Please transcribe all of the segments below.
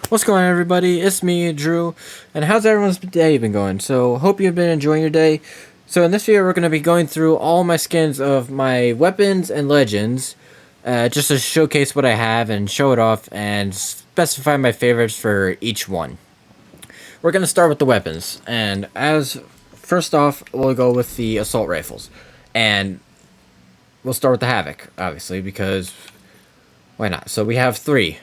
What's going on, everybody? It's me, Drew, and how's everyone's day been going? So, hope you've been enjoying your day. So, in this video, we're going to be going through all my skins of my weapons and legends, just to showcase what I have and show it off and specify my favorites for each one. We're going to start with the weapons, and as first off, we'll go with the assault rifles, and we'll start with the Havoc, obviously, because why not? So, we have three,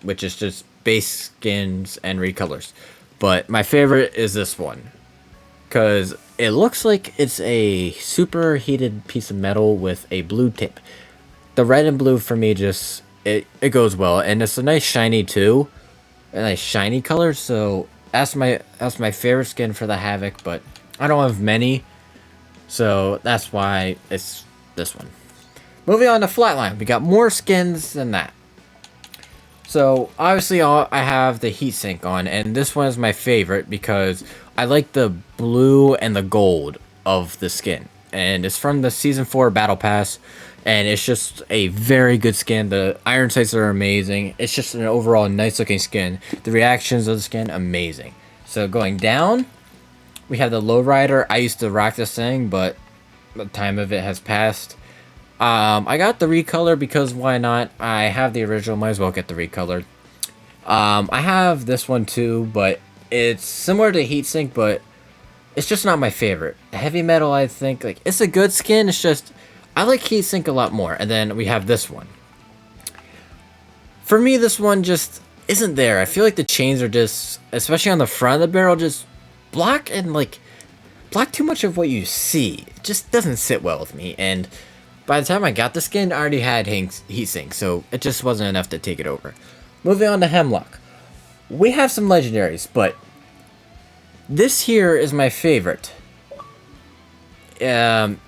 which is just base skins and recolors. But my favorite is this one, because it looks like it's a super heated piece of metal with a blue tip. The red and blue for me just, it goes well, and it's a nice shiny too, a nice shiny color, so that's my favorite skin for the Havoc, but I don't have many, so that's why it's this one. Moving on to Flatline, we got more skins than that. So, obviously, I have the heatsink on, and this one is my favorite because I like the blue and the gold of the skin. And it's from the Season 4 Battle Pass, and it's just a very good skin. The iron sights are amazing. It's just an overall nice-looking skin. The reactions of the skin, amazing. So, going down, we have the Lowrider. I used to rock this thing, but the time of it has passed. I got the recolor because why not? I have the original, might as well get the recolor. I have this one too, but it's similar to Heatsink, but it's just not my favorite. Heavy Metal, I think, like, it's a good skin, it's just, I like Heatsink a lot more. And then we have this one. For me, this one just isn't there. I feel like the chains are just, especially on the front of the barrel, just block too much of what you see. It just doesn't sit well with me, and by the time I got the skin, I already had heatsink, so it just wasn't enough to take it over. Moving on to Hemlock. We have some legendaries, but this here is my favorite. It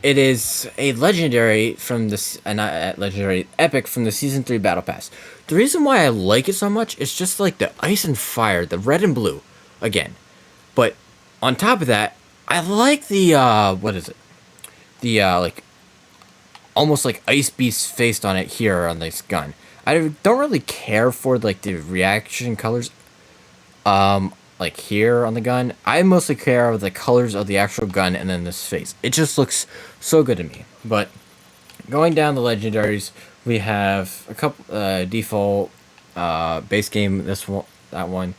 is a legendary from the not legendary epic from the Season 3 Battle Pass. The reason why I like it so much is just like the ice and fire, the red and blue, again. But on top of that, I like the what is it? The like almost like Ice Beast faced on it here on this gun. I don't really care for like the reaction colors like here on the gun. I mostly care about the colors of the actual gun and then this face. It just looks so good to me. But going down the legendaries, we have a couple default base game, that one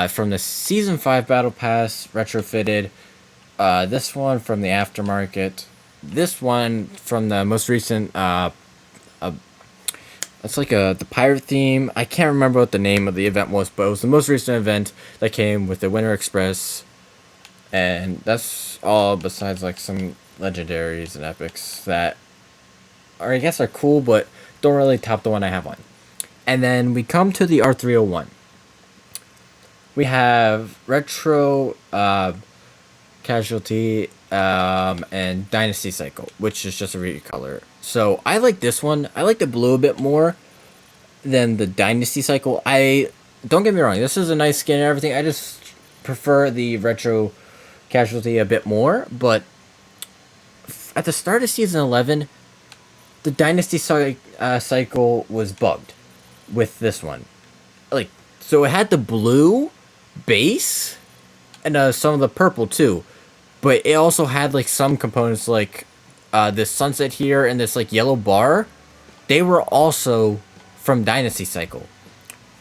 from the Season 5 Battle Pass retrofitted, this one from the aftermarket. This one from the most recent, it's like the pirate theme. I can't remember what the name of the event was, but it was the most recent event that came with the Winter Express. And that's all besides like some legendaries and epics that are, I guess, are cool, but don't really top the one I have on. And then we come to the R301. We have Retro, Casualty, and Dynasty Cycle, which is just a recolor. So I like this one. I like the blue a bit more than the Dynasty Cycle. Don't get me wrong, this is a nice skin and everything. I just prefer the Retro Casualty a bit more. But at the start of Season 11, the Dynasty Cycle was bugged with this one. Like, so it had the blue base and some of the purple too. But it also had like some components like this sunset here and this like yellow bar. They were also from Dynasty Cycle.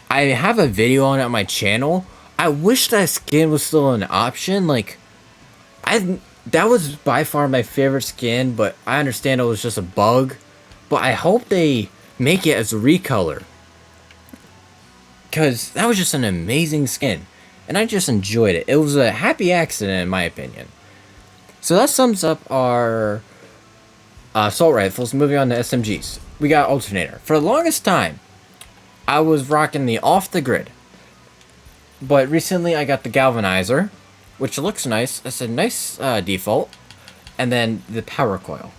I have a video on it on my channel. I wish that skin was still an option. Like, that was by far my favorite skin, but I understand it was just a bug. But I hope they make it as a recolor, because that was just an amazing skin. And I just enjoyed it. It was a happy accident in my opinion. So that sums up our assault rifles. Moving on to SMGs. We got Alternator. For the longest time, I was rocking the off the grid. But recently I got the Galvanizer, which looks nice. It's a nice default. And then the Power Coil.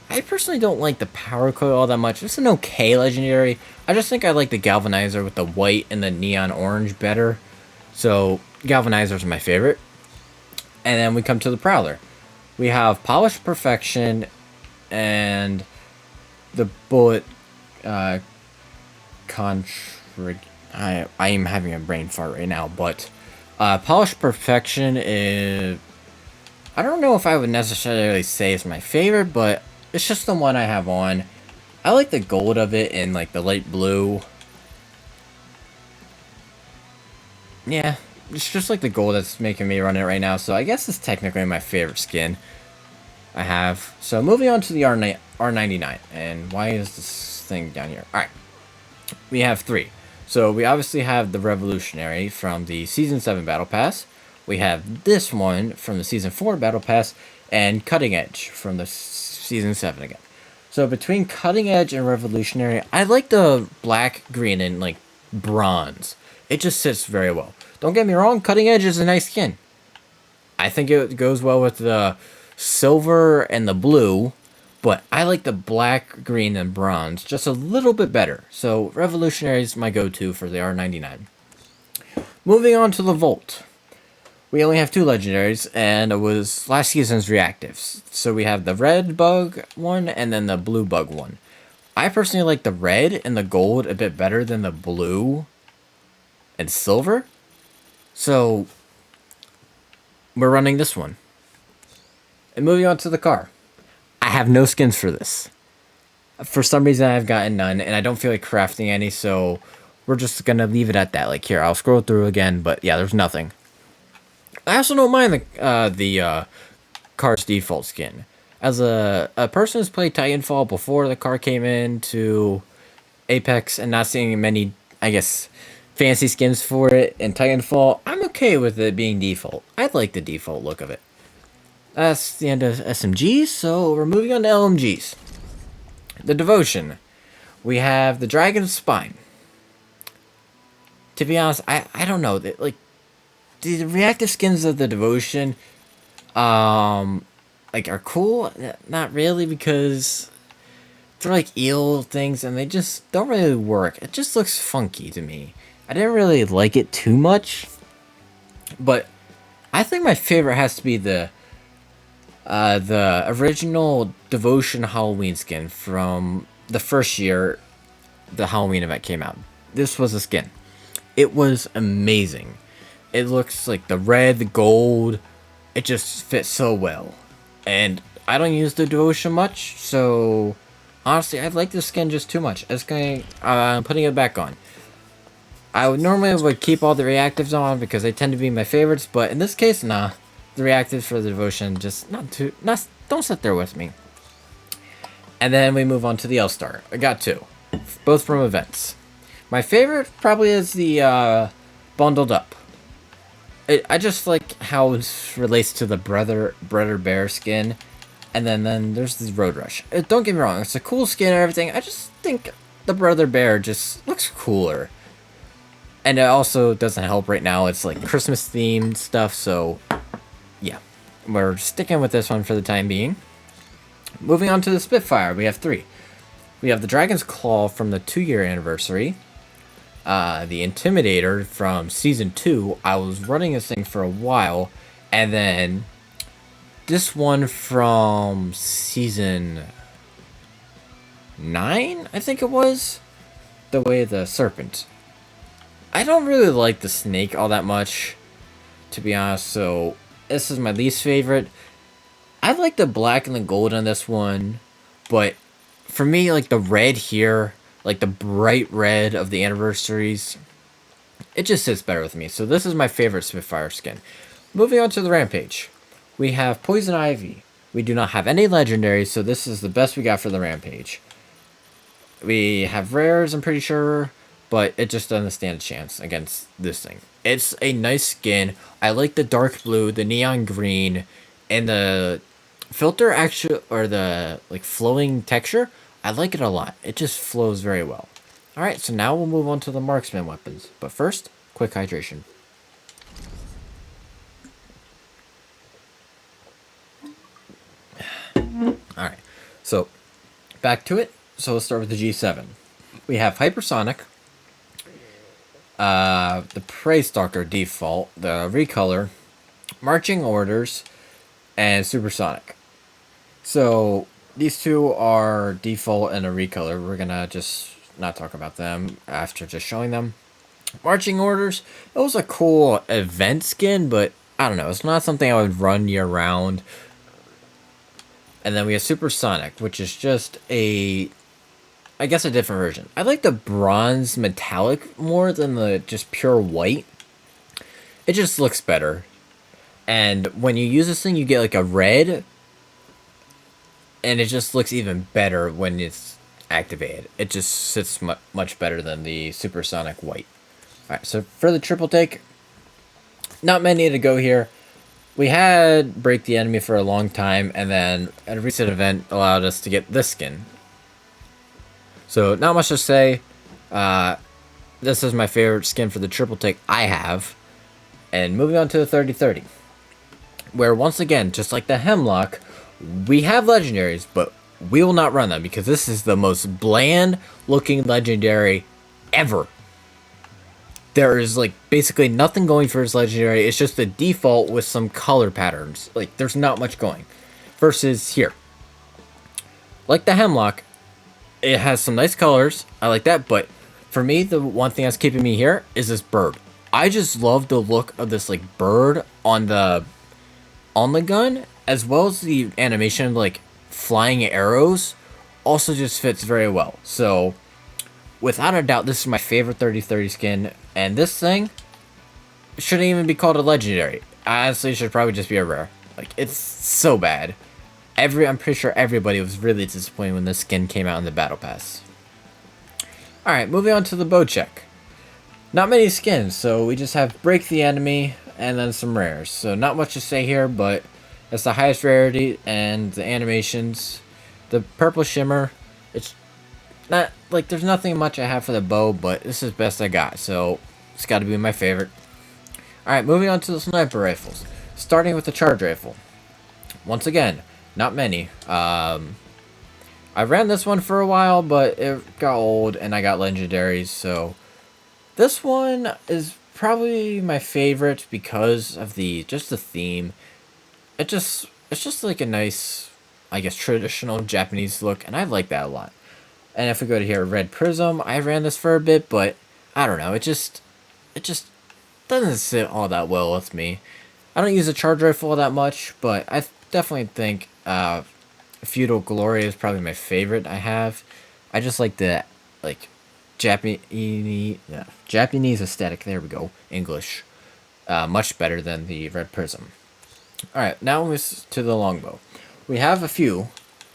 I personally don't like the Power Coil all that much. It's an okay legendary. I just think I like the Galvanizer with the white and the neon orange better. So Galvanizers are my favorite. And then we come to the Prowler. We have Polished Perfection and the Bullet I am having a brain fart right now, but Polished Perfection is, I don't know if I would necessarily say it's my favorite, but it's just the one I have on. I like the gold of it and like the light blue. Yeah, it's just like the gold that's making me run it right now, so I guess it's technically my favorite skin I have. So moving on to the R99, and why is this thing down here? Alright, we have 3. So we obviously have the Revolutionary from the Season 7 Battle Pass. We have this one from the Season 4 Battle Pass, and Cutting Edge from the Season 7 again. So between Cutting Edge and Revolutionary, I like the black, green, and like bronze. It just sits very well. Don't get me wrong, Cutting Edge is a nice skin. I think it goes well with the silver and the blue, but I like the black, green, and bronze just a little bit better. So Revolutionary is my go-to for the R99. Moving on to the Volt. We only have 2 legendaries, and it was last season's reactives. So we have the red bug one and then the blue bug one. I personally like the red and the gold a bit better than the blue and silver. So we're running this one. And moving on to the car. I have no skins for this. For some reason I've gotten none, and I don't feel like crafting any, so we're just gonna leave it at that. Like here, I'll scroll through again, but yeah, there's nothing. I also don't mind the car's default skin. As a person who's played Titanfall before the car came into Apex and not seeing many, I guess, fancy skins for it in Titanfall, I'm okay with it being default. I like the default look of it. That's the end of SMGs, so we're moving on to LMGs. The Devotion. We have the Dragon's Spine. To be honest, I don't know. Like, the reactive skins of the Devotion, like, are cool. Not really, because they're like eel things, and they just don't really work. It just looks funky to me. I didn't really like it too much, but I think my favorite has to be the original Devotion Halloween skin from the first year the Halloween event came out. This was a skin. It was amazing. It looks like the red, the gold. It just fits so well. And I don't use the Devotion much, so honestly, I like this skin just too much. I'm putting it back on. I would normally keep all the reactives on because they tend to be my favorites, but in this case, nah. The reactives for the Devotion just don't sit there with me. And then we move on to the L-Star. I got 2, both from events. My favorite probably is the Bundled Up. I just like how it relates to the Brother Bear skin, and then there's the Road Rush. Don't get me wrong, it's a cool skin and everything. I just think the Brother Bear just looks cooler. And it also doesn't help right now. It's like Christmas themed stuff, so yeah, we're sticking with this one for the time being. Moving on to the Spitfire, we have 3. We have the Dragon's Claw from the 2-year anniversary. The Intimidator from Season 2. I was running this thing for a while. And then this one from Season 9, I think it was. The Way of the Serpent. I don't really like the snake all that much, to be honest, so this is my least favorite. I like the black and the gold on this one, but for me, like the red here, like the bright red of the anniversaries, it just sits better with me. So this is my favorite Spitfire skin. Moving on to the Rampage. We have Poison Ivy. We do not have any legendaries, so this is the best we got for the Rampage. We have rares, I'm pretty sure, but it just doesn't stand a chance against this thing. It's a nice skin. I like the dark blue, the neon green, and the filter actually, or the like flowing texture. I like it a lot. It just flows very well. Alright, so now we'll move on to the Marksman Weapons. But first, quick hydration. Alright, so back to it. So let's start with the G7. We have Hypersonic, the Prey Stalker default, the Recolor, Marching Orders, and Supersonic. So these 2 are default and a Recolor. We're gonna just not talk about them after just showing them. Marching orders, it was a cool event skin, but I don't know, it's not something I would run year round. And then we have Supersonic, which is just a, I guess, a different version. I like the bronze metallic more than the just pure white. It just looks better. And when you use this thing, you get like a red, and it just looks even better when it's activated. It just sits much better than the Supersonic white. Alright, so for the triple take, not many to go here. We had Break the Enemy for a long time, and then a recent event allowed us to get this skin. So, not much to say. This is my favorite skin for the triple take I have. And moving on to the 30-30. Where, once again, just like the Hemlock, we have legendaries, but we will not run them because this is the most bland looking legendary ever. There is like basically nothing going for his legendary. It's just the default with some color patterns. Like there's not much going. Versus here, like the Hemlock, it has some nice colors. I like that, but for me, the one thing that's keeping me here is this bird. I just love the look of this like bird on the gun, as well as the animation of, like flying arrows. Also, just fits very well. So, without a doubt, this is my favorite 30-30 skin. And this thing shouldn't even be called a legendary. Honestly, it should probably just be a rare. Like, it's so bad. I'm pretty sure everybody was really disappointed when this skin came out in the Battle Pass. Alright, moving on to the bow check. Not many skins, so we just have Break the Enemy and then some rares. So not much to say here, but it's the highest rarity and the animations. The purple shimmer, it's not like there's nothing much I have for the bow, but this is best I got, so it's got to be my favorite. Alright, moving on to the sniper rifles. Starting with the charge rifle. Once again, not many. I ran this one for a while, but it got old and I got legendaries, so this one is probably my favorite because of the theme. It's just like a nice, I guess, traditional Japanese look, and I like that a lot. And if we go to here, Red Prism, I ran this for a bit, but I don't know, it just doesn't sit all that well with me. I don't use a charge rifle all that much, but I definitely think Feudal Glory is probably my favorite I have. I just like the Japanese aesthetic. There we go, English. Much better than the Red Prism. Alright, now to the Longbow. We have a few.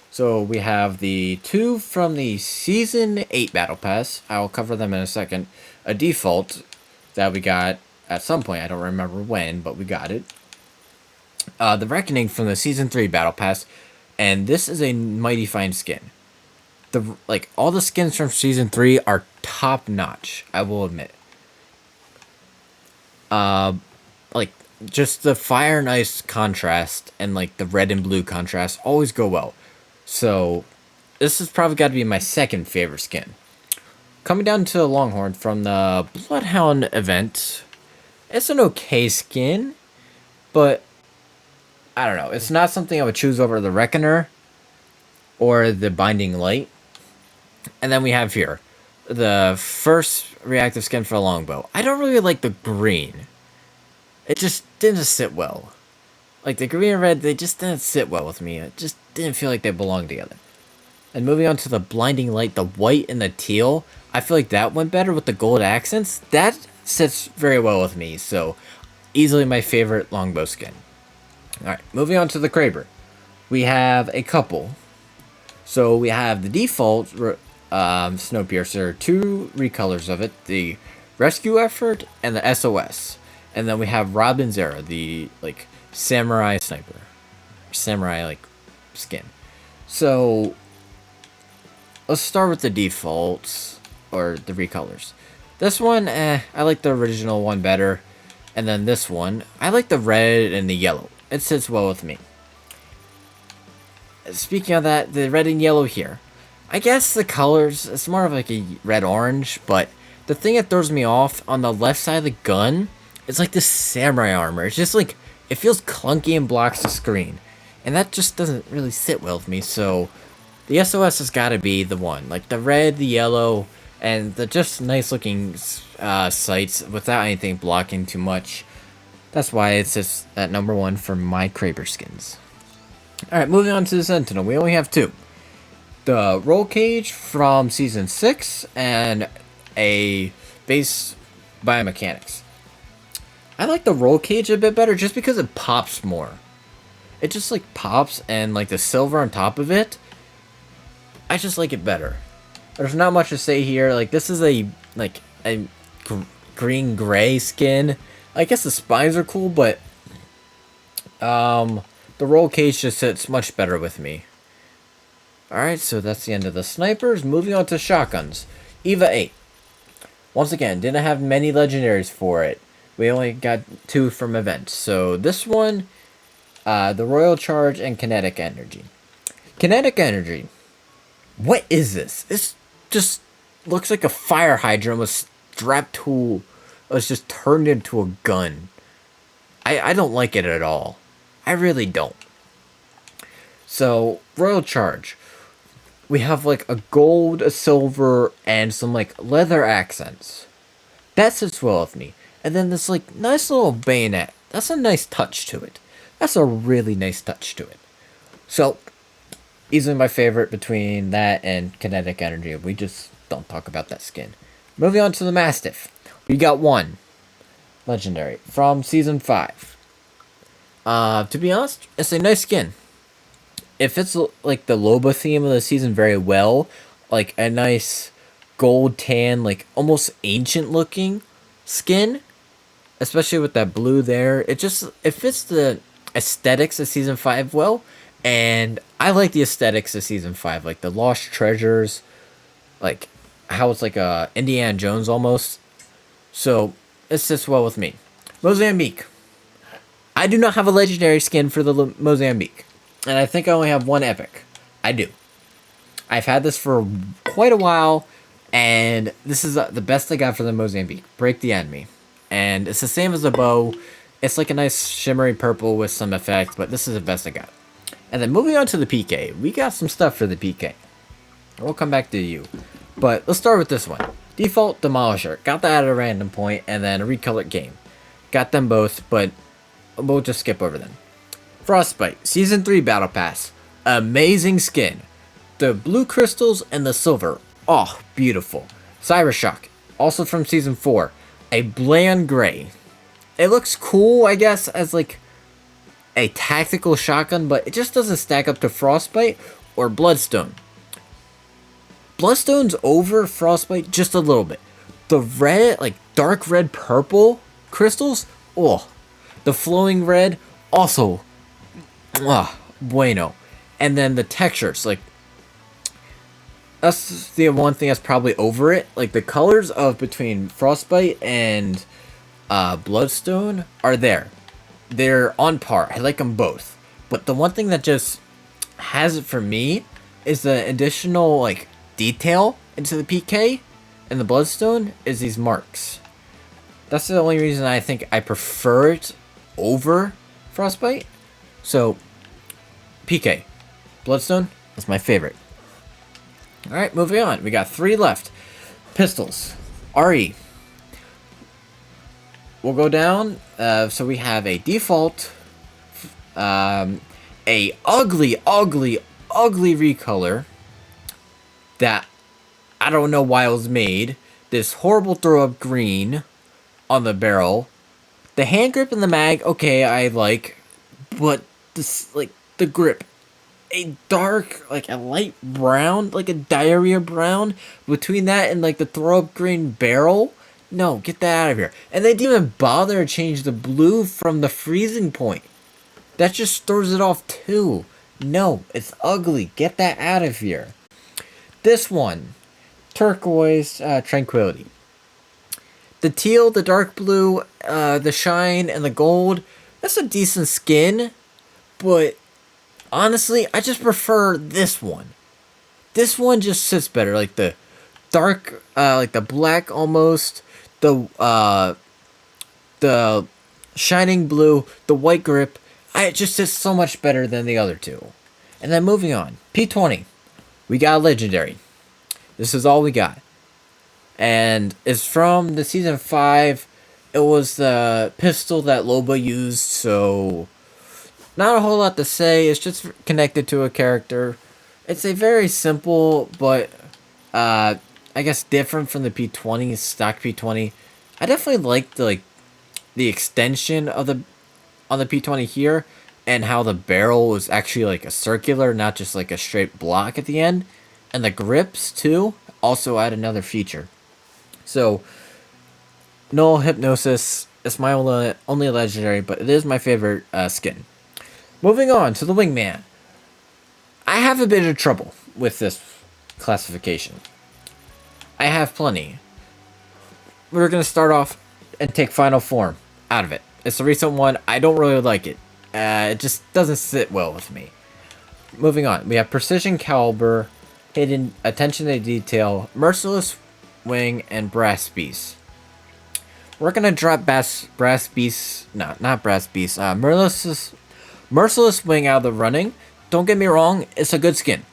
So we have the two from the Season 8 Battle Pass. I will cover them in a second. A default that we got at some point. I don't remember when, but we got it. The Reckoning from the Season 3 Battle Pass. And this is a mighty fine skin. All the skins from Season 3 are top notch, I will admit. Just the fire and ice contrast and like the red and blue contrast always go well. So this has probably got to be my second favorite skin. Coming down to the Longhorn from the Bloodhound event. It's an okay skin, but I don't know. It's not something I would choose over the Reckoner or the Binding Light. And then we have here the first reactive skin for the Longbow. I don't really like the green. It just didn't sit well. Like the green and red, they just didn't sit well with me. It just didn't feel like they belonged together. And moving on to the Blinding Light, the white and the teal, I feel like that went better with the gold accents. That sits very well with me, so easily my favorite Longbow skin. Alright, moving on to the Kraber. We have a couple. So we have the default Snowpiercer, two recolors of it, the Rescue Effort and the SOS. And then we have Robin's Era, the samurai sniper. Samurai skin. So let's start with the defaults or the recolors. This one, I like the original one better. And then this one, I like the red and the yellow. It sits well with me. Speaking of that, the red and yellow here. I guess the colors, it's more of like a red-orange, but the thing that throws me off on the left side of the gun, it's like this samurai armor. It's just like, it feels clunky and blocks the screen. And that just doesn't really sit well with me, so the SOS has got to be the one. Like the red, the yellow, And they're just nice looking sights without anything blocking too much. That's why it's just at number 1 for my Kraber skins. Alright, moving on to the Sentinel. We only have 2. The roll cage from Season 6 and a base biomechanics. I like the roll cage a bit better just because it pops more. It just like pops, and like the silver on top of it, I just like it better. There's not much to say here. Like, this is a green gray skin. I guess the spines are cool, but the roll cage just sits much better with me. Alright, so that's the end of the snipers. Moving on to shotguns. EVA 8. Once again, didn't have many legendaries for it. We only got 2 from events. So this one, the Royal Charge and Kinetic Energy. Kinetic Energy. What is this? This just looks like a fire hydrant was strapped to, was just turned into a gun. I don't like it at all. I really don't. So, Royal Charge. We have like a gold, a silver, and some like leather accents. That sits well with me. And then this like nice little bayonet. That's a nice touch to it. That's a really nice touch to it. So, easily my favorite between that and Kinetic Energy. We just don't talk about that skin. Moving on to the Mastiff. We got 1 legendary from Season 5. To be honest, it's a nice skin. It fits like the Loba theme of the season very well. Like a nice gold tan, like almost ancient looking skin. Especially with that blue there. It fits the aesthetics of Season 5 well. And I like the aesthetics of Season 5. Like the Lost Treasures. Like how it's like a Indiana Jones almost. So it sits well with me. Mozambique. I do not have a legendary skin for the Mozambique. And I think I only have 1 epic. I do. I've had this for quite a while. And this is the best I got for the Mozambique. Break the Enemy. And it's the same as the bow. It's like a nice shimmery purple with some effect. But this is the best I got. And then moving on to the PK. We got some stuff for the PK. We'll come back to you. But let's start with this one. Default Demolisher. Got that at a random point. And then a recolored game. Got them both. But we'll just skip over them. Frostbite, Season 3 Battle Pass. Amazing skin. The blue crystals and the silver. Oh, beautiful. Cybershock, also from Season 4. A bland gray. It looks cool, I guess, as like a tactical shotgun, but it just doesn't stack up to Frostbite or Bloodstone. Bloodstone's over Frostbite just a little bit. The red, like dark red purple crystals, oh. The flowing red, also bueno. And then the textures, like, that's the one thing that's probably over it. Like, the colors of between Frostbite and Bloodstone are there. They're on par. I like them both. But the one thing that just has it for me is the additional, like, detail into the PK and the Bloodstone is these marks. That's the only reason I think I prefer it over Frostbite. So, PK. Bloodstone, that's my favorite. Alright, moving on. We got 3 left. Pistols. RE. We'll go down. So we have a default. A ugly recolor. That I don't know why it was made. This horrible throw-up green on the barrel. The hand grip and the mag, okay, I like. But this, like, the grip. A dark, like a light brown, like a diarrhea brown. Between that and like the throw-up green barrel. No, get that out of here. And they didn't even bother to change the blue from the freezing point. That just throws it off too. No, it's ugly. Get that out of here. This one. Turquoise Tranquility. The teal, the dark blue, the shine, and the gold. That's a decent skin. But honestly, I just prefer this one. This one just sits better. Like the dark, like the black almost. The shining blue. The white grip. It just sits so much better than the other two. And then moving on. P20. We got a legendary. This is all we got. and it's from the season 5. It was the pistol that Loba used, so not a whole lot to say. It's just connected to a character. It's a very simple, but I guess different from the P20, stock P20. I definitely like the extension of the on the P20 here, and how the barrel was actually like a circular, not just like a straight block at the end. And the grips too also add another feature. So Null Hypnosis is my only legendary, but it is my favorite skin. Moving on to the Wingman. I have a bit of trouble with this classification. I have plenty. We're going to start off and take Final Form out of it. It's a recent one. I don't really like it. It just doesn't sit well with me. Moving on. We have Precision Caliber, Hidden Attention to Detail, Merciless Wing, and Brass Beast. We're going to drop Brass Beast. No, not Brass Beast. Merciless Wing out of the running. Don't get me wrong. It's a good skin.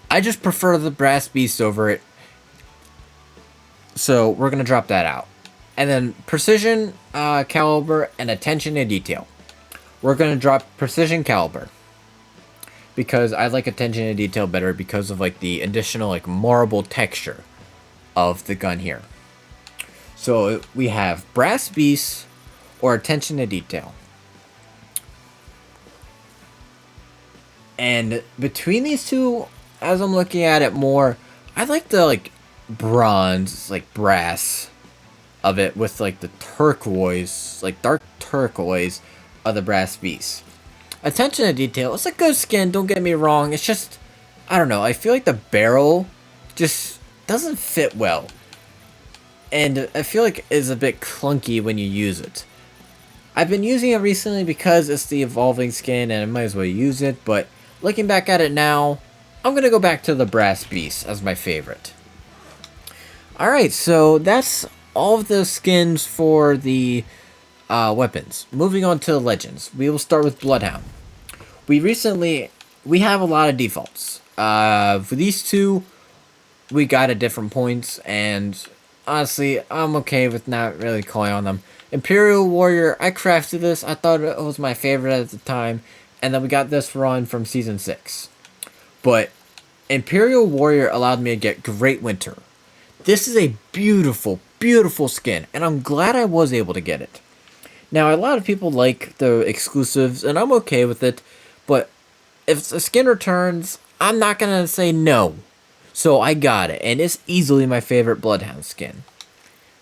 I just prefer the Brass Beast over it. So we're going to drop that out. And then Precision Caliber and Attention to Detail. We're going to drop Precision Caliber, because I like Attention to Detail better because of like the additional like marble texture of the gun here. So we have Brass Beast or Attention to Detail. And between these two, as I'm looking at it more, I like the like bronze, like brass of it with like the turquoise, like dark turquoise of the Brass Beast. Attention to Detail, it's a good skin, don't get me wrong. It's just, I don't know, I feel like the barrel just doesn't fit well. And I feel like it's a bit clunky when you use it. I've been using it recently because it's the evolving skin and I might as well use it, but looking back at it now, I'm going to go back to the Brass Beast as my favorite. Alright, so that's all of the skins for the weapons. Moving on to the legends. We will start with Bloodhound. We have a lot of defaults. For these two, we got at different points, and honestly, I'm okay with not really calling on them. Imperial Warrior, I crafted this. I thought it was my favorite at the time, and then we got this run from Season 6. But Imperial Warrior allowed me to get Great Winter. This is a beautiful, beautiful skin, and I'm glad I was able to get it. Now, a lot of people like the exclusives, and I'm okay with it, but if a skin returns, I'm not going to say no. So I got it, and it's easily my favorite Bloodhound skin.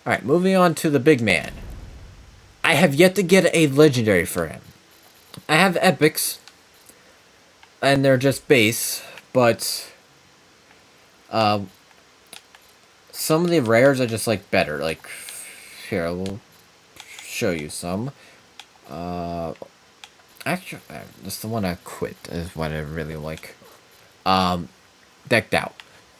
Alright, moving on to the big man. I have yet to get a legendary for him. I have epics, and they're just base, but some of the rares I just like better. Like, here, I will show you some. Actually, that's the one I quit, is what I really like. Decked Out.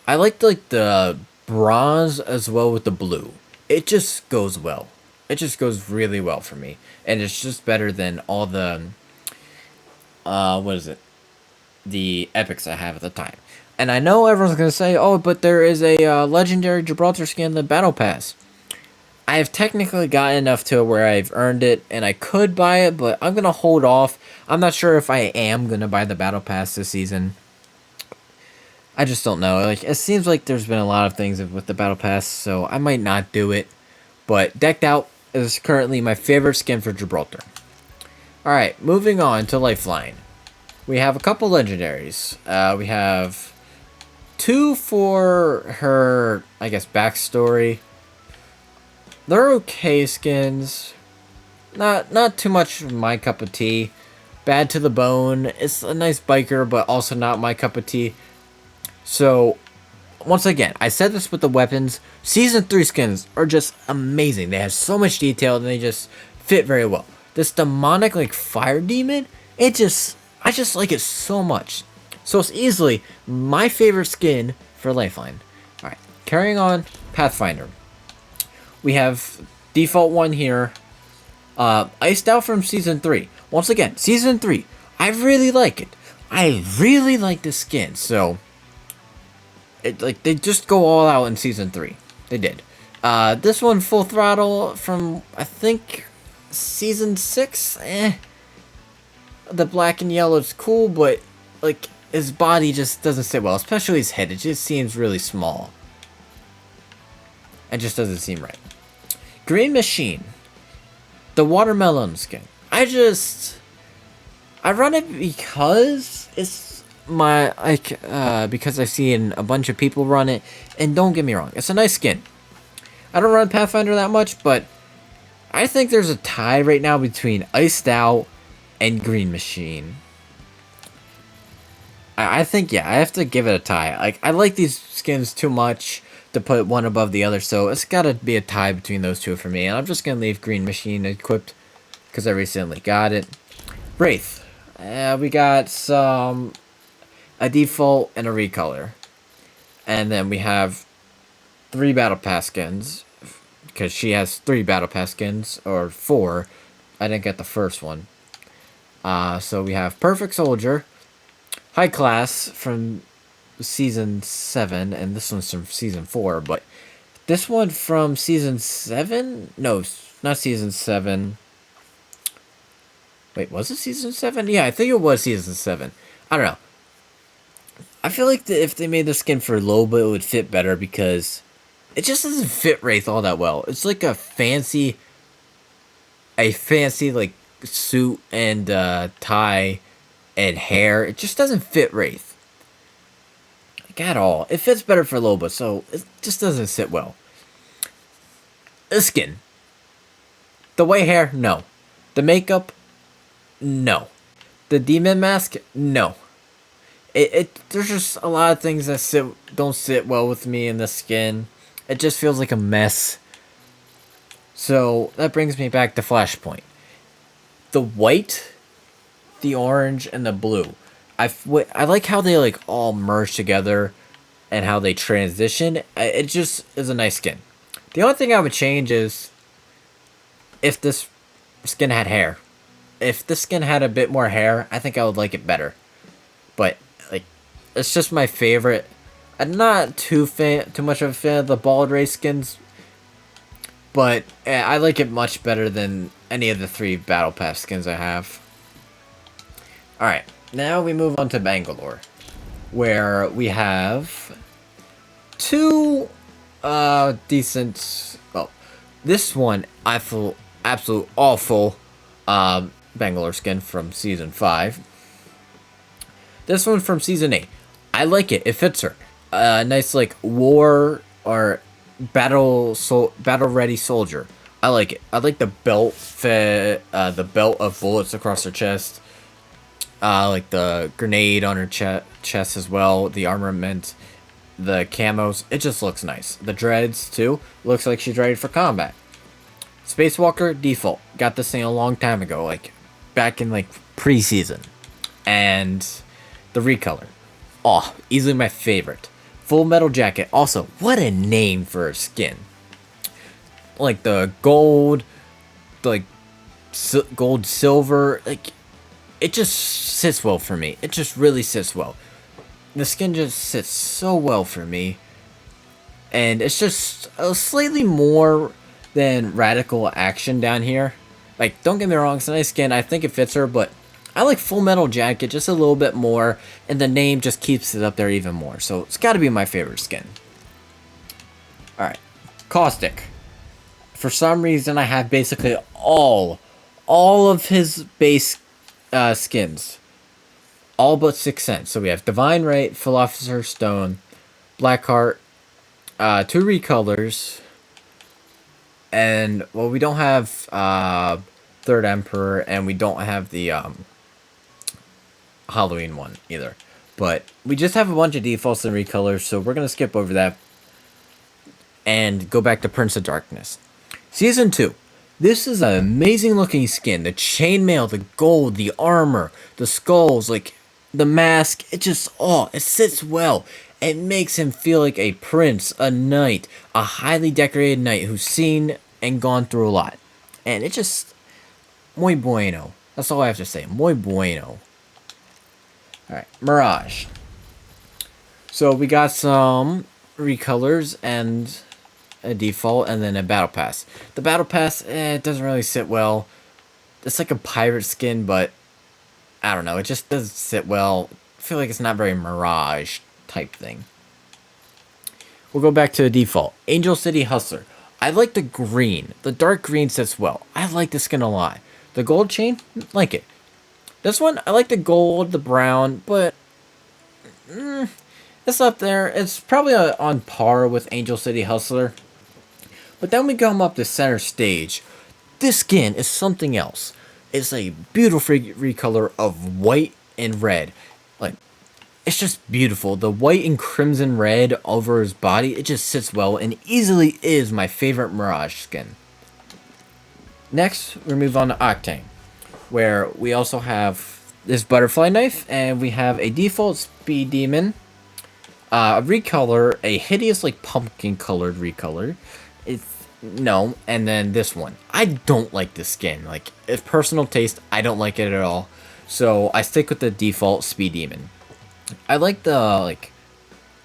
I like the bronze as well with the blue. It just goes well. It just goes really well for me. And it's just better than all the, the epics I have at the time. And I know everyone's going to say, oh, but there is a legendary Gibraltar skin in the Battle Pass. I have technically gotten enough to where I've earned it, and I could buy it, but I'm going to hold off. I'm not sure if I am going to buy the Battle Pass this season. I just don't know. Like, it seems like there's been a lot of things with the Battle Pass, so I might not do it. But Decked Out is currently my favorite skin for Gibraltar. Alright, moving on to Lifeline. We have a couple legendaries. We have 2 for her, I guess, backstory. They're okay skins. Not too much my cup of tea. Bad to the Bone. It's a nice biker, but also not my cup of tea. So, once again, I said this with the weapons. Season 3 skins are just amazing. They have so much detail and they just fit very well. This demonic, like, fire demon, I just like it so much. So it's easily my favorite skin for Lifeline. Alright, carrying on, Pathfinder. We have default one here. Iced Out from Season 3. Once again, Season 3. I really like it. I really like the skin. So, they just go all out in Season 3. They did. This one full throttle from, I think, season 6. The black and yellow is cool, but like his body just doesn't sit well, especially his head. It just seems really small. It just doesn't seem right. Green Machine, the watermelon skin. I run it because it's because I've seen a bunch of people run it, and don't get me wrong, it's a nice skin. I don't run Pathfinder that much, but I think there's a tie right now between Iced Out and Green Machine. I think, yeah, I have to give it a tie. Like, I like these skins too much to put one above the other, so it's gotta be a tie between those two for me. And I'm just gonna leave Green Machine equipped because I recently got it. Wraith. We got a default and a recolor. And then we have 3 battle pass skins, because she has 3 battle pass skins, or 4. I didn't get the first one. So we have Perfect Soldier, High Class from season 7, and this one's from season 4, but this one from season 7? No, not season 7. Wait, was it season 7? Yeah, I think it was season 7. I don't know. I feel like if they made the skin for Loba, it would fit better because it just doesn't fit Wraith all that well. It's like a fancy like suit and tie and hair. It just doesn't fit Wraith. Like, at all. It fits better for Loba, so it just doesn't sit well. The skin. The white hair, no. The makeup, no. The demon mask, no. There's just a lot of things that don't sit well with me in the skin. It just feels like a mess. So that brings me back to Flashpoint. The white, the orange, and the blue. I like how they like all merge together and how they transition. It just is a nice skin. The only thing I would change is if this skin had hair. If this skin had a bit more hair, I think I would like it better. But like, it's just my favorite. I'm not too much of a fan of the bald race skins, but I like it much better than any of the 3 battle pass skins I have. All right, now we move on to Bangalore, where we have 2 decent. Well, this one I feel absolute awful. Bangalore skin from season 5. This one from season 8. I like it. It fits her. Nice like war or battle ready soldier. I like it. I like the belt the belt of bullets across her chest. Like the grenade on her chest as well. The armament, the camos. It just looks nice. The dreads too. Looks like she's ready for combat. Spacewalker default. Got this thing a long time ago, like back in like pre-season. And the recolor. Oh, easily my favorite. Full Metal Jacket. Also, what a name for a skin. Like the gold, like gold, silver. Like, it just sits well for me. It just really sits well. The skin just sits so well for me. And it's just a slightly more than radical action down here. Like, don't get me wrong, it's a nice skin. I think it fits her, but I like Full Metal Jacket just a little bit more, and the name just keeps it up there even more. So it's got to be my favorite skin. Alright, Caustic. For some reason, I have basically all of his base skins. All but 6 cents. So we have Divine Right, Philosopher's Stone, Blackheart, 2 recolors, and, well, we don't have Third Emperor, and we don't have the Halloween one either. But we just have a bunch of defaults and recolors, so we're going to skip over that and go back to Prince of Darkness. Season 2. This is an amazing looking skin. The chainmail, the gold, the armor, the skulls, like the mask. It just, it sits well. It makes him feel like a prince, a knight, a highly decorated knight who's seen and gone through a lot. And it just, muy bueno. That's all I have to say. Muy bueno. Alright, Mirage. So we got some recolors, and a default, and then a battle pass. The battle pass, it doesn't really sit well. It's like a pirate skin, but I don't know, it just doesn't sit well. I feel like it's not very Mirage type thing. We'll go back to the default. Angel City Hustler. I like the green. The dark green sits well. I like the skin a lot. The gold chain, like it. This one, I like the gold, the brown, but it's up there. It's probably on par with Angel City Hustler. But then we come up to center stage. This skin is something else. It's a beautiful recolor of white and red. Like, it's just beautiful. The white and crimson red over his body, it just sits well and easily is my favorite Mirage skin. Next, we move on to Octane, where we also have this butterfly knife, and we have a default speed demon, a recolor, a hideous like pumpkin colored recolor. No, and then this one. I don't like this skin. Like, it's personal taste. I don't like it at all. So I stick with the default speed demon. I like the like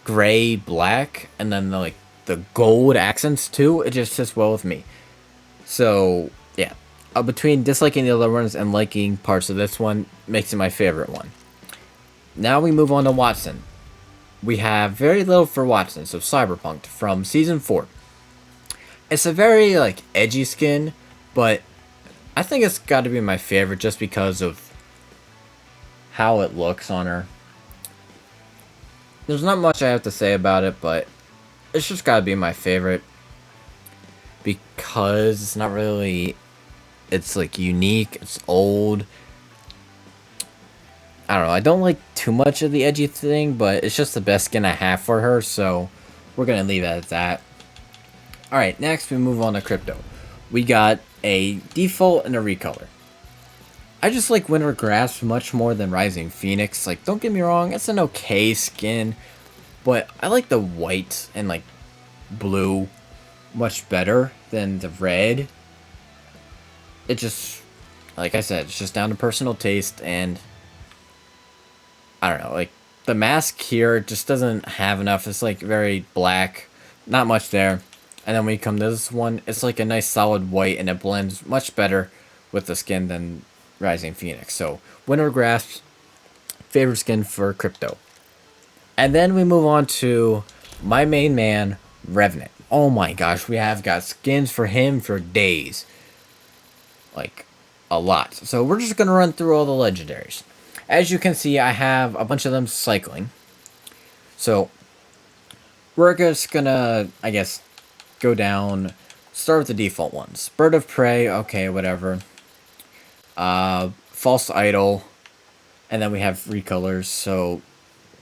gray, black, and then the gold accents too. It just sits well with me. So yeah, between disliking the other ones and liking parts of this one, makes it my favorite one. Now we move on to Watson. We have very little for Watson. So Cyberpunk from season 4. It's a very, like, edgy skin, but I think it's got to be my favorite just because of how it looks on her. There's not much I have to say about it, but it's just got to be my favorite because it's not really, it's, like, unique, it's old. I don't know, I don't like too much of the edgy thing, but it's just the best skin I have for her, so we're going to leave it at that. Alright, next we move on to Crypto. We got a default and a recolor. I just like Winter Grasp much more than Rising Phoenix. Like, don't get me wrong, it's an okay skin, but I like the white and like blue much better than the red. It just, like I said, it's just down to personal taste, and I don't know, like the mask here just doesn't have enough. It's like very black, not much there. And then when you come to this one, it's like a nice solid white, and it blends much better with the skin than Rising Phoenix. So, Winter Grasp, favorite skin for Crypto. And then we move on to my main man, Revenant. Oh my gosh, we have got skins for him for days. Like, a lot. So, we're just going to run through all the legendaries. As you can see, I have a bunch of them cycling. So, we're just going to, I guess, go down, start with the default ones. Bird of Prey, okay, whatever. False Idol, and then we have recolors. So,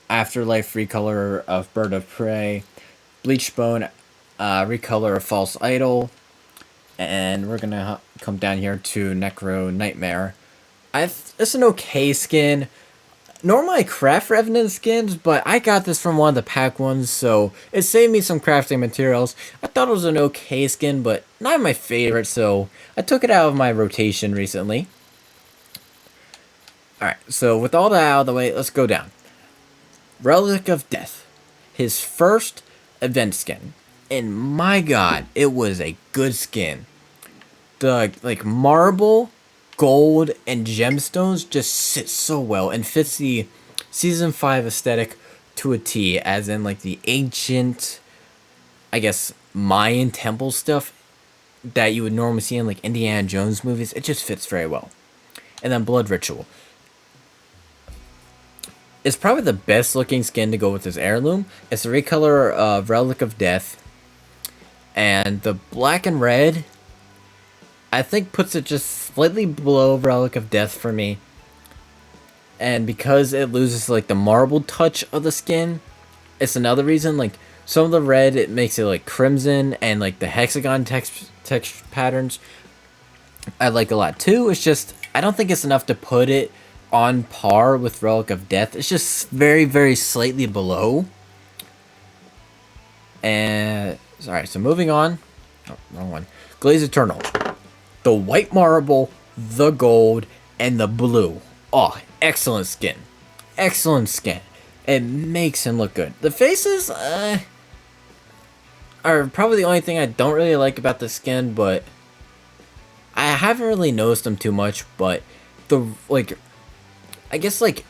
Afterlife recolor of Bird of Prey, Bleach Bone recolor of False Idol, and we're gonna come down here to Necro Nightmare. It's an okay skin. Normally I craft Revenant skins, but I got this from one of the pack ones, so it saved me some crafting materials. I thought it was an okay skin, but not my favorite, so I took it out of my rotation recently. Alright, so with all that out of the way, let's go down. Relic of Death. His first event skin. And my god, it was a good skin. The, like, marble, gold, and gemstones just sit so well and fits the Season 5 aesthetic to a T, as in, like, the ancient, I guess, Mayan temple stuff that you would normally see in, like, Indiana Jones movies. It just fits very well. And then Blood Ritual. It's probably the best looking skin to go with this heirloom. It's the recolor of Relic of Death. And the black and red, I think, puts it just slightly below Relic of Death for me. And because it loses like the marble touch of the skin, it's another reason. Like, some of the red, it makes it like crimson, and like the hexagon text patterns I like a lot too. It's just, I don't think it's enough to put it on par with Relic of Death. It's just very, very slightly below. And alright, so moving on. Oh, wrong one. Glaze Eternal. The white marble, the gold, and the blue. Oh, excellent skin. Excellent skin. It makes him look good. The faces, are probably the only thing I don't really like about the skin, but I haven't really noticed them too much. But the like, I guess like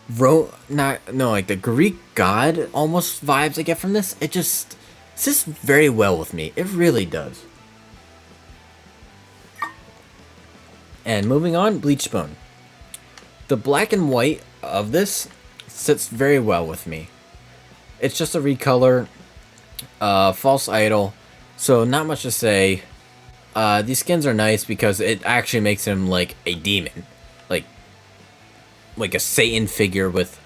like the Greek god almost vibes I get from this. It just sits very well with me. It really does. And moving on, Bleach Bone. The black and white of this sits very well with me. It's just a recolor, false idol, so not much to say. These skins are nice because it actually makes him like a demon, like a Satan figure with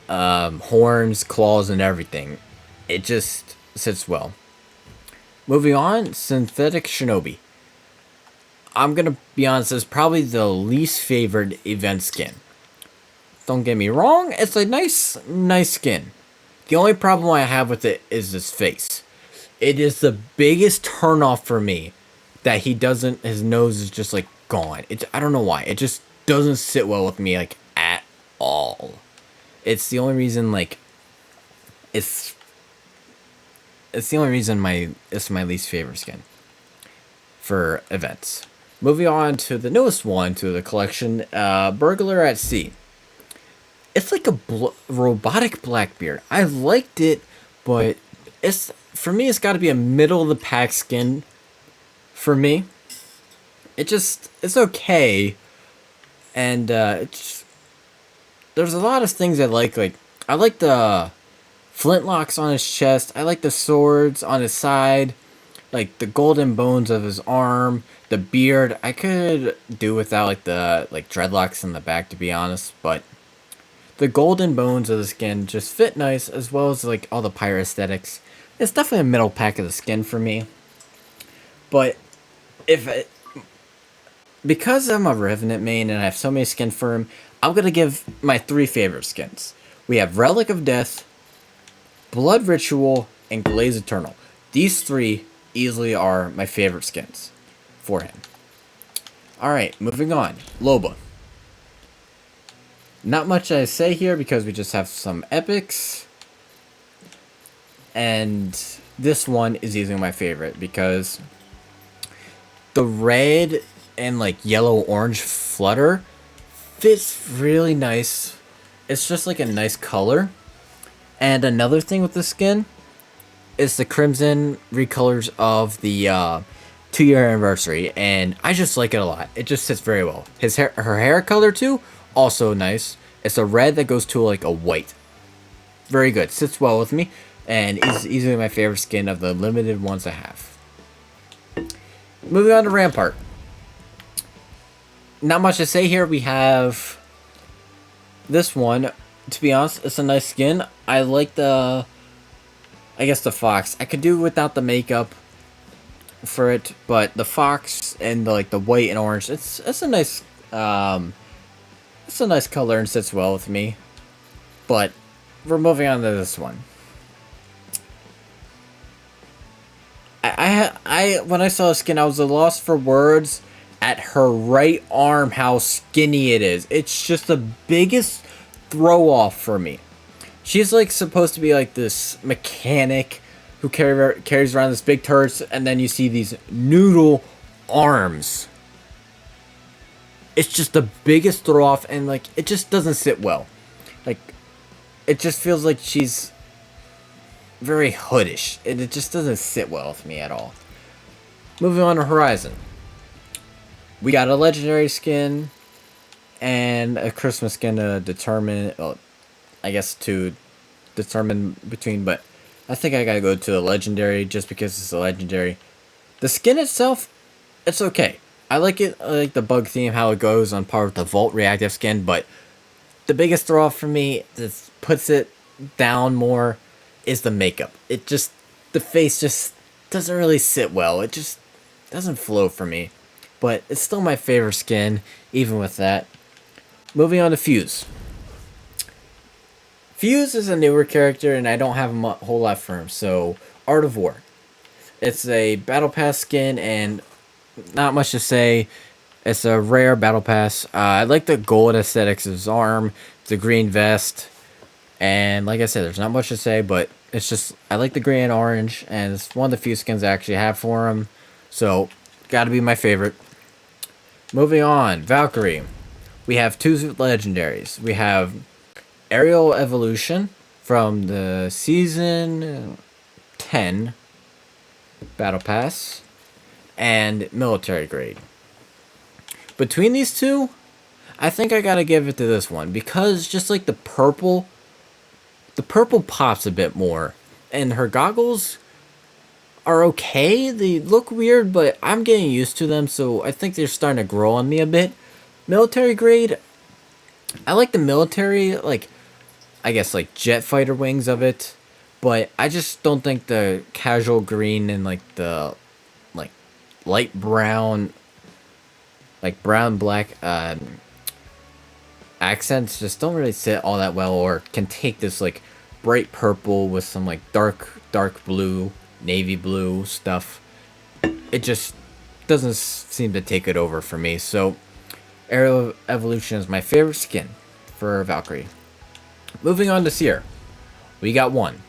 horns, claws, and everything. It just sits well. Moving on, Synthetic Shinobi. I'm gonna be honest, it's probably the least favorite event skin. Don't get me wrong, it's a nice skin. The only problem I have with it is his face. It is the biggest turnoff for me that his nose is just like gone. I don't know why. It just doesn't sit well with me like at all. It's the only reason it's the only reason it's my least favorite skin for events. Moving on to the newest one to the collection, Burglar at Sea. It's like a robotic Blackbeard. I liked it, but for me it's got to be a middle of the pack skin. For me, it's okay, and there's a lot of things I like. Like I like the flintlocks on his chest. I like the swords on his side, like the golden bones of his arm, the beard. I could do without like the dreadlocks in the back, to be honest, but the golden bones of the skin just fit nice, as well as like all the pyro aesthetics. It's definitely a middle pack of the skin for me. But because I'm a Revenant main and I have so many skins for him, I'm gonna give my 3 favorite skins. We have Relic of Death, Blood Ritual, and Glaze Eternal. These 3 easily are my favorite skins for him. Alright, moving on. Loba. Not much I say here because we just have some epics. And this one is easily my favorite because the red and like yellow orange flutter fits really nice. It's just like a nice color. And another thing with the skin is the crimson recolors of the 2-year anniversary, and I just like it a lot. It just sits very well. Her hair color too, also nice. It's a red that goes to like a white. Very good. Sits well with me, and is easily my favorite skin of the limited ones I have. Moving on to Rampart. Not much to say here. We have this one. To be honest, it's a nice skin. I like the fox. I could do without the makeup for it, but the fox and the white and orange, it's a nice color and sits well with me. But we're moving on to this one. I when I saw the skin, I was at a loss for words at her right arm, how skinny it is. It's just the biggest throw off for me. She's like supposed to be like this mechanic who carries around this big turret, and then you see these noodle arms. It's just the biggest throw off, and like it just doesn't sit well. Like it just feels like she's very hoodish, and it just doesn't sit well with me at all. Moving on to Horizon. We got a legendary skin and a Christmas skin to determine, well, I guess to determine between, but I think I gotta go to the legendary just because it's a legendary. The skin itself, it's okay. I like it. I like the bug theme, how it goes on par with the Vault reactive skin, but the biggest throw off for me that puts it down more is the makeup. It just, the face just doesn't really sit well. It just doesn't flow for me. But it's still my favorite skin, even with that. Moving on to Fuse. Fuse is a newer character, and I don't have a whole lot for him. So, Art of War. It's a Battle Pass skin, and not much to say. It's a rare Battle Pass. I like the gold aesthetics of his arm, the green vest, and like I said, there's not much to say, but It's just, I like the gray and orange, and it's one of the few skins I actually have for him. So, gotta be my favorite. Moving on, Valkyrie. We have two legendaries. We have Aerial Evolution from the Season 10 Battle Pass, and Military Grade. Between these two, I think I gotta give it to this one, because just like the purple pops a bit more, and her goggles are okay. They look weird, but I'm getting used to them, so I think they're starting to grow on me a bit. Military grade, I like the military, like, I guess, like, jet fighter wings of it, but I just don't think the casual green and, like, the, like, light brown, like, brown, black, accents just don't really sit all that well, or can take this, like, bright purple with some, like, dark blue, navy blue stuff. It just doesn't seem to take it over for me, so Aerial Evolution is my favorite skin for Valkyrie. Moving on to Seer. We got one.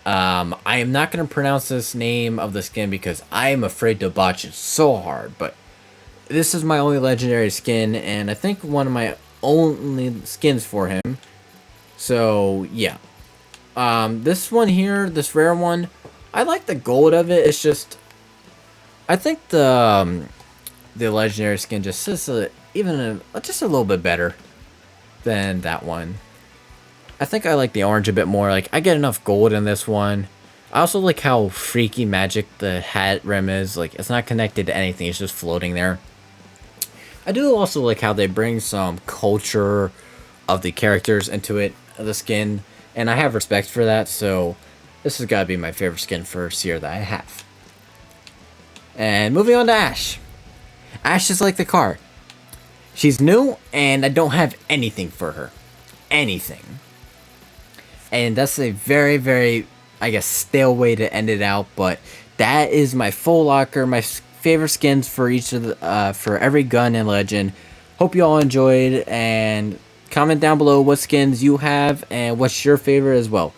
I am not going to pronounce this name of the skin because I am afraid to botch it so hard, but this is my only legendary skin, and I think one of my only skins for him. So, yeah. This one here, this rare one, I like the gold of it. It's just, I think the legendary skin just is just a little bit better than that one. I think I like the orange a bit more. Like, I get enough gold in this one. I also like how freaky magic the hat rim is. Like, it's not connected to anything. It's just floating there. I do also like how they bring some culture of the characters into it, the skin. And I have respect for that, so this has got to be my favorite skin for Seer that I have. And moving on to Ashe. Ashe is like the card. She's new, and I don't have anything for her. Anything. And that's a very, very, I guess, stale way to end it out, but that is my full locker, my favorite skins for each of the, for every gun and legend. Hope you all enjoyed, and comment down below what skins you have and what's your favorite as well.